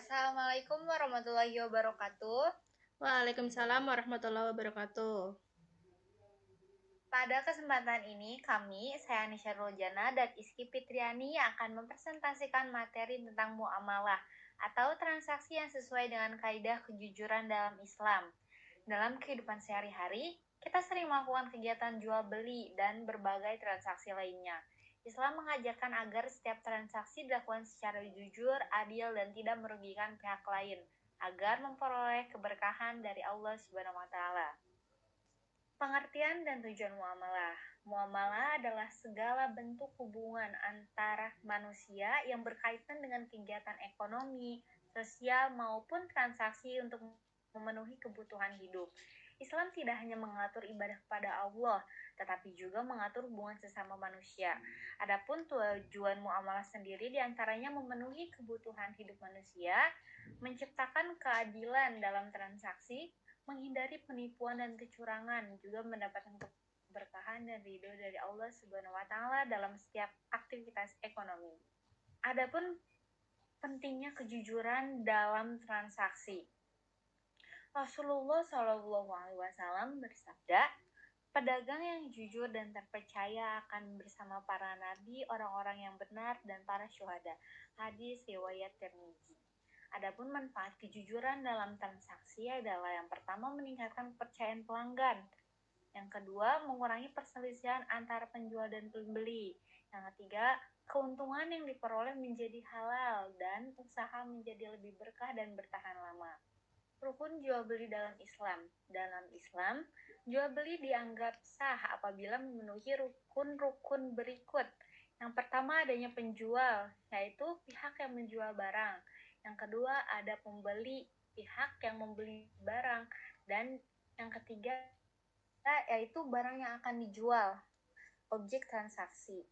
Assalamualaikum warahmatullahi wabarakatuh. Waalaikumsalam warahmatullahi wabarakatuh. Pada kesempatan ini saya Anisha Roljana dan Iski Fitriani akan mempresentasikan materi tentang muamalah atau transaksi yang sesuai dengan kaidah kejujuran dalam Islam. Dalam kehidupan sehari-hari, kita sering melakukan kegiatan jual beli dan berbagai transaksi lainnya. Islam mengajarkan agar setiap transaksi dilakukan secara jujur, adil, dan tidak merugikan pihak lain, agar memperoleh keberkahan dari Allah Subhanahu wa Ta'ala. Pengertian dan tujuan muamalah. Muamalah adalah segala bentuk hubungan antara manusia yang berkaitan dengan kegiatan ekonomi, sosial, maupun transaksi untuk memenuhi kebutuhan hidup. Islam tidak hanya mengatur ibadah kepada Allah, tetapi juga mengatur hubungan sesama manusia. Adapun tujuan muamalah sendiri diantaranya memenuhi kebutuhan hidup manusia, menciptakan keadilan dalam transaksi, menghindari penipuan dan kecurangan, juga mendapatkan keberkahan dan ridho dari Allah Subhanahu wa Ta'ala dalam setiap aktivitas ekonomi. Adapun pentingnya kejujuran dalam transaksi. Rasulullah Shallallahu Alaihi Wasallam bersabda, pedagang yang jujur dan terpercaya akan bersama para nabi, orang-orang yang benar, dan para syuhada. Hadis riwayat Tirmidzi. Adapun manfaat kejujuran dalam transaksi adalah yang pertama meningkatkan kepercayaan pelanggan, yang kedua mengurangi perselisihan antara penjual dan pembeli, yang ketiga keuntungan yang diperoleh menjadi halal dan usaha menjadi lebih berkah dan bertahan lama. Rukun jual beli dalam Islam. Dalam Islam, jual beli dianggap sah apabila memenuhi rukun-rukun berikut. Yang pertama adanya penjual, yaitu pihak yang menjual barang. Yang kedua ada pembeli, pihak yang membeli barang. Dan yang ketiga yaitu barang yang akan dijual, objek transaksi.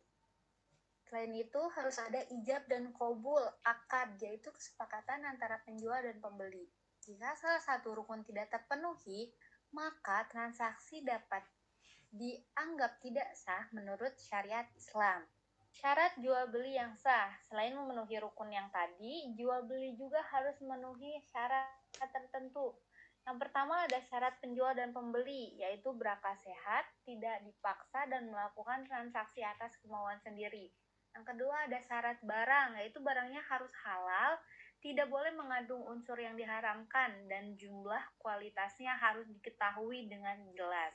Selain itu harus ada ijab dan qabul, akad, yaitu kesepakatan antara penjual dan pembeli. Jika salah satu rukun tidak terpenuhi, maka transaksi dapat dianggap tidak sah menurut syariat Islam. Syarat jual beli yang sah, selain memenuhi rukun yang tadi, jual beli juga harus memenuhi syarat tertentu. Yang pertama ada syarat penjual dan pembeli, yaitu berakal sehat, tidak dipaksa, dan melakukan transaksi atas kemauan sendiri. Yang kedua ada syarat barang, yaitu barangnya harus halal, tidak boleh mengandung unsur yang diharamkan, dan jumlah kualitasnya harus diketahui dengan jelas.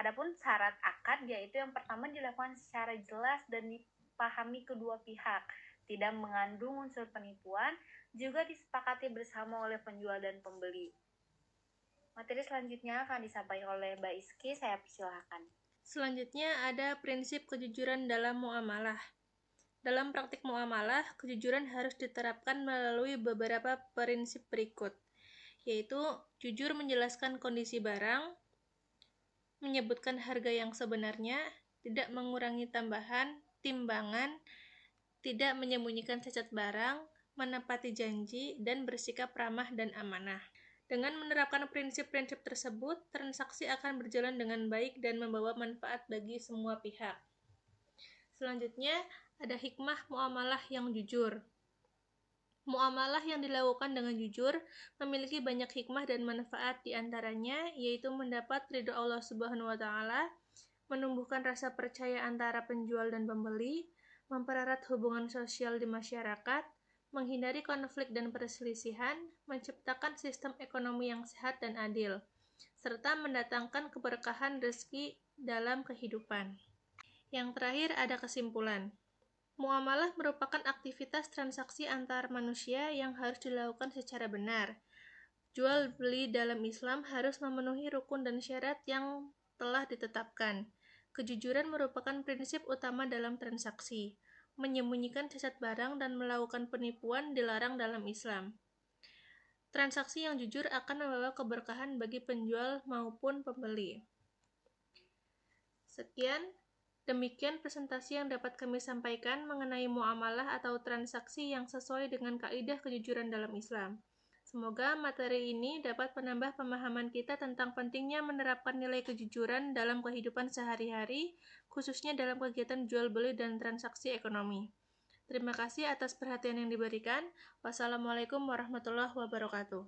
Adapun syarat akad, yaitu yang pertama dilakukan secara jelas dan dipahami kedua pihak, tidak mengandung unsur penipuan, juga disepakati bersama oleh penjual dan pembeli. Materi selanjutnya akan disampaikan oleh Mbak Iski, saya persilahkan. Selanjutnya ada prinsip kejujuran dalam muamalah. Dalam praktik muamalah, kejujuran harus diterapkan melalui beberapa prinsip berikut, yaitu jujur menjelaskan kondisi barang, menyebutkan harga yang sebenarnya, tidak mengurangi tambahan, timbangan, tidak menyembunyikan cacat barang, menepati janji, dan bersikap ramah dan amanah. Dengan menerapkan prinsip-prinsip tersebut, transaksi akan berjalan dengan baik dan membawa manfaat bagi semua pihak. Selanjutnya, ada hikmah muamalah yang jujur. Muamalah yang dilakukan dengan jujur memiliki banyak hikmah dan manfaat, di antaranya yaitu mendapat ridho Allah Subhanahu wa Ta'ala, menumbuhkan rasa percaya antara penjual dan pembeli, mempererat hubungan sosial di masyarakat, menghindari konflik dan perselisihan, menciptakan sistem ekonomi yang sehat dan adil, serta mendatangkan keberkahan rezeki dalam kehidupan. Yang terakhir ada kesimpulan. Muamalah merupakan aktivitas transaksi antar manusia yang harus dilakukan secara benar. Jual beli dalam Islam harus memenuhi rukun dan syarat yang telah ditetapkan. Kejujuran merupakan prinsip utama dalam transaksi. Menyembunyikan cacat barang dan melakukan penipuan dilarang dalam Islam. Transaksi yang jujur akan membawa keberkahan bagi penjual maupun pembeli. Sekian, demikian presentasi yang dapat kami sampaikan mengenai muamalah atau transaksi yang sesuai dengan kaidah kejujuran dalam Islam. Semoga materi ini dapat menambah pemahaman kita tentang pentingnya menerapkan nilai kejujuran dalam kehidupan sehari-hari, khususnya dalam kegiatan jual beli dan transaksi ekonomi. Terima kasih atas perhatian yang diberikan. Wassalamualaikum warahmatullahi wabarakatuh.